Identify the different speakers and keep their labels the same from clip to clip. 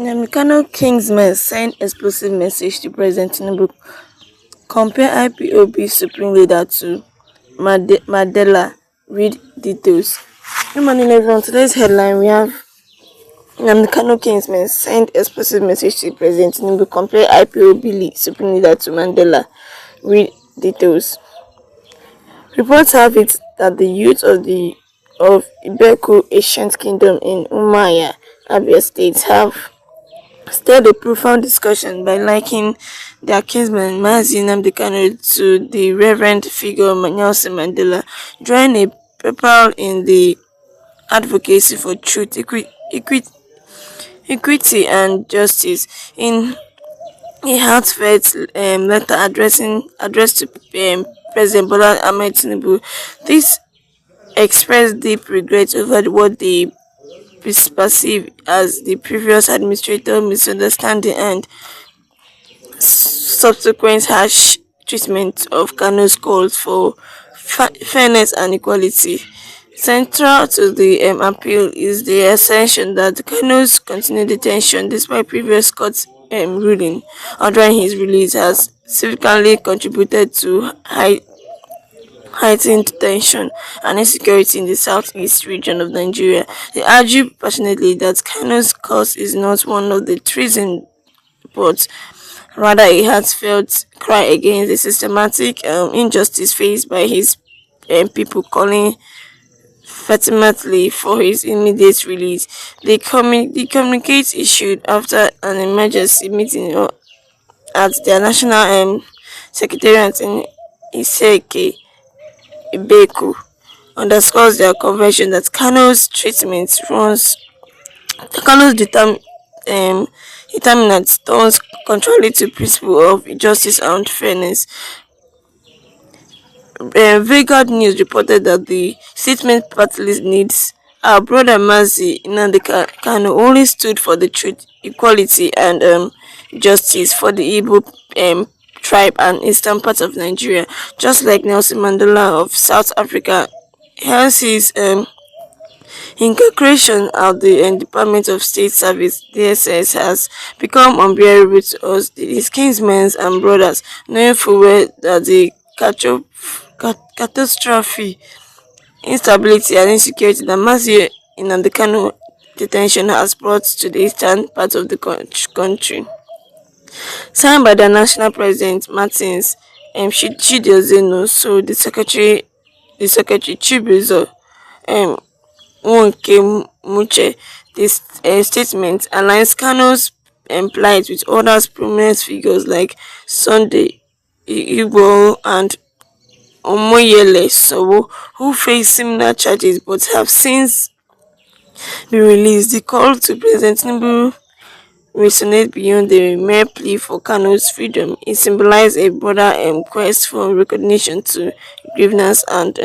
Speaker 1: Kanu Kingsmen send explosive message to President Tinubu. Compare IPOB Supreme Leader to Mandela. Read details. Good morning, everyone. Today's headline we have Kanu Kingsmen send explosive message to President Tinubu. Compare IPOB Supreme Leader to Mandela. Read details. Reports have it that the youth of Ibeku Ancient Kingdom in Umuahia, Abia State have stirred a profound discussion by likening their kinsman Nnamdi Kanu to the reverend figure Nelson Mandela, drawing a parallel in the advocacy for truth, equity and justice. In a heartfelt letter addressed to President Bola Ahmed Tinubu, this expressed deep regret over what they perceived as the previous administrator misunderstanding and subsequent harsh treatment of Kanu's calls for fairness and equality. Central to the appeal is the assertion that Kanu's continued detention, despite previous court ruling ordering his release, has significantly contributed to heightened tension and insecurity in the southeast region of Nigeria. They argue passionately that Kanu's cause is not one of the treason, but rather a heartfelt cry against the systematic injustice faced by his people, calling vehemently for his immediate release. The communique issued after an emergency meeting at their national secretariat in Iseke, Ibeku, underscores their conviction that Kanu's treatment runs Kanu's determinants turns contrary to principle of justice and fairness. Vanguard News reported that the statement partly needs our brother Mazi Nnamdi Kanu only stood for the truth, equality and justice for the Igbo tribe and eastern part of Nigeria, just like Nelson Mandela of South Africa. Hence his incarceration at the Department of State Service (DSS) has become unbearable to us, his kinsmen and brothers, knowing full well that the catastrophe, instability and insecurity that Mazi Nnamdi Kanu detention has brought to the eastern part of the country. Signed by the national president Martins Chidiozeno, so the secretary Chibuzo Wonke Muche. This statement aligns Kanu's plight with other prominent figures like Sunday Igbo and Omoyele Sowo, who face similar charges but have since been released. The call to President Tinubu resonate beyond the mere plea for Kanu's freedom. It symbolizes a broader quest for recognition to grievance and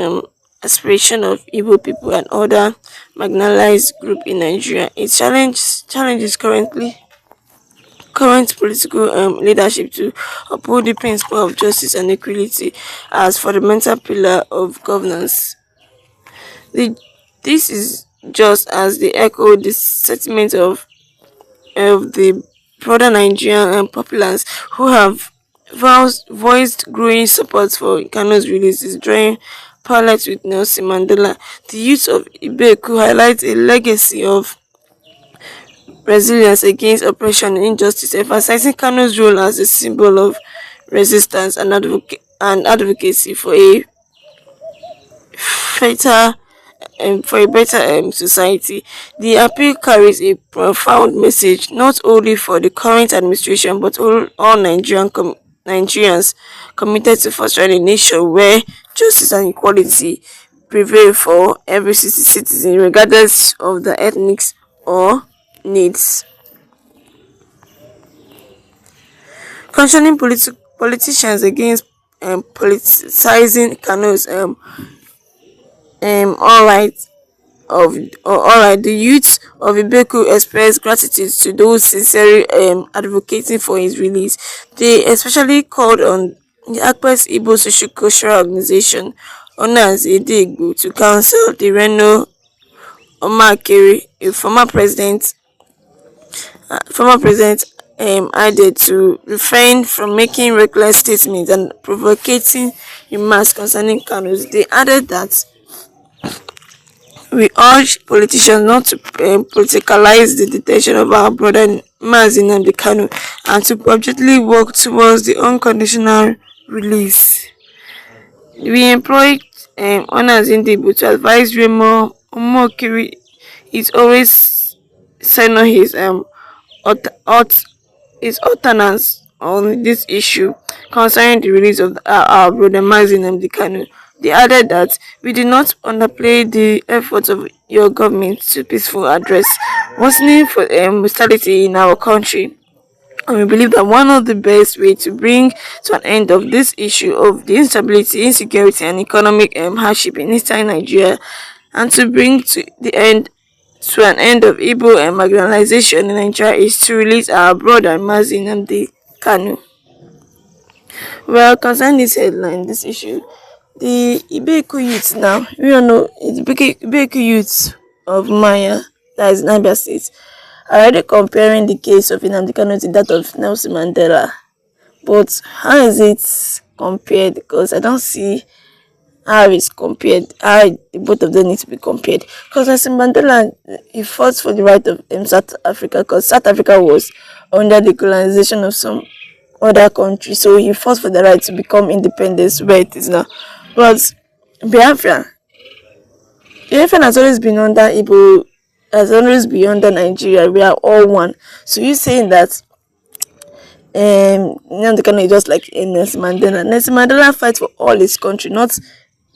Speaker 1: aspiration of Igbo people and other marginalized groups in Nigeria. It challenges current political leadership to uphold the principle of justice and equality as fundamental pillar of governance. This is just as they echo the sentiment of the broader Nigerian populace who have voiced growing support for Kanu's release, drawing parallels with Nelson Mandela. The youth of Ibeku highlight a legacy of resilience against oppression and injustice, emphasizing Kanu's role as a symbol of resistance and advocacy for a better society. The appeal carries a profound message not only for the current administration but all Nigerians committed to fostering a nation where justice and equality prevail for every citizen, regardless of the ethnics or needs. Concerning politicians against politicizing Kanu's alright, the youth of Ibeku express gratitude to those sincerely advocating for his release. They especially called on the Akpes Igbo Social Cultural Organization, known as Igbo, to counsel the Reno Omakere, a former president Former President added to refrain from making reckless statements and provocating remarks concerning Kanu. They added that we urge politicians not to politicalize the detention of our brother Nnamdi Kanu and to objectively work towards the unconditional release. We employed Honors Indibu to advise Remo Omokiri is always sign on aut- aut- his utterance on this issue concerning the release of our brother Nnamdi Kanu. They added that we did not underplay the efforts of your government to peaceful address worsening for stability in our country. And we believe that one of the best ways to bring to an end of this issue of the instability, insecurity, and economic hardship in eastern Nigeria, and to bring to an end of Igbo and marginalization in Nigeria is to release our brother Mazi Nnamdi Kanu. Well, concerning this headline, this issue, the Ibeku youths now, we all know it's Ibeku youths of Maya, that is Abia State, are already comparing the case of Nnamdi Kanu to that of Nelson Mandela. But how is it compared? Because I don't see how it's compared, how both of them need to be compared. Because Nelson Mandela, he fought for the right of South Africa, because South Africa was under the colonization of some other country, so he fought for the right to become independent where it is now. But Biafra, Biafra has always been under Igbo, has always been under Nigeria. We are all one. So you saying that Nnamdi Kanu is just like Nelson Mandela. Nelson Mandela fights for all his country, not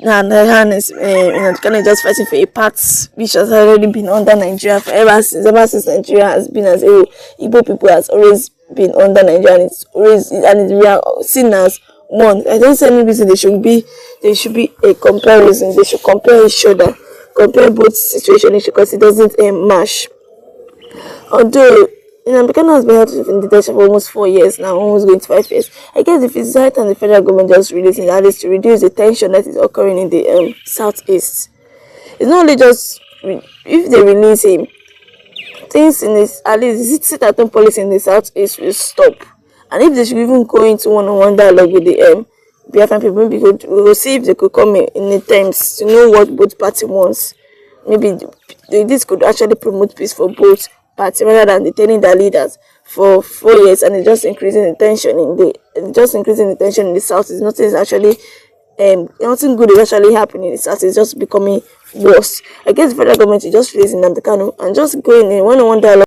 Speaker 1: Nnamdi Kanu is just fighting for a part which has already been under Nigeria for ever since Nigeria has been as a Igbo people has always been under Nigeria, and it's always, and we are seen as one. I don't see any reason there should be a comparison. They should compare each other, compare both situations because it doesn't match. Although Nnamdi Kanu has been held in detention for almost 4 years now, almost going to 5 years. I guess if it's right and the federal government just releasing that is to reduce the tension that is occurring in the southeast. It's not only just if they release him, things in this, at least sit at home policy in the southeast will stop. And if they should even go into one-on-one dialogue with the Biafran people, maybe we will see if they could come in the terms to know what both parties wants. Maybe this could actually promote peace for both parties rather than detaining their leaders for 4 years, and it's just increasing the tension in the south. Is nothing is actually nothing good is actually happening in the south. It's just becoming worse. I guess the federal government is just releasing Nnamdi Kanu and just going in one-on-one dialogue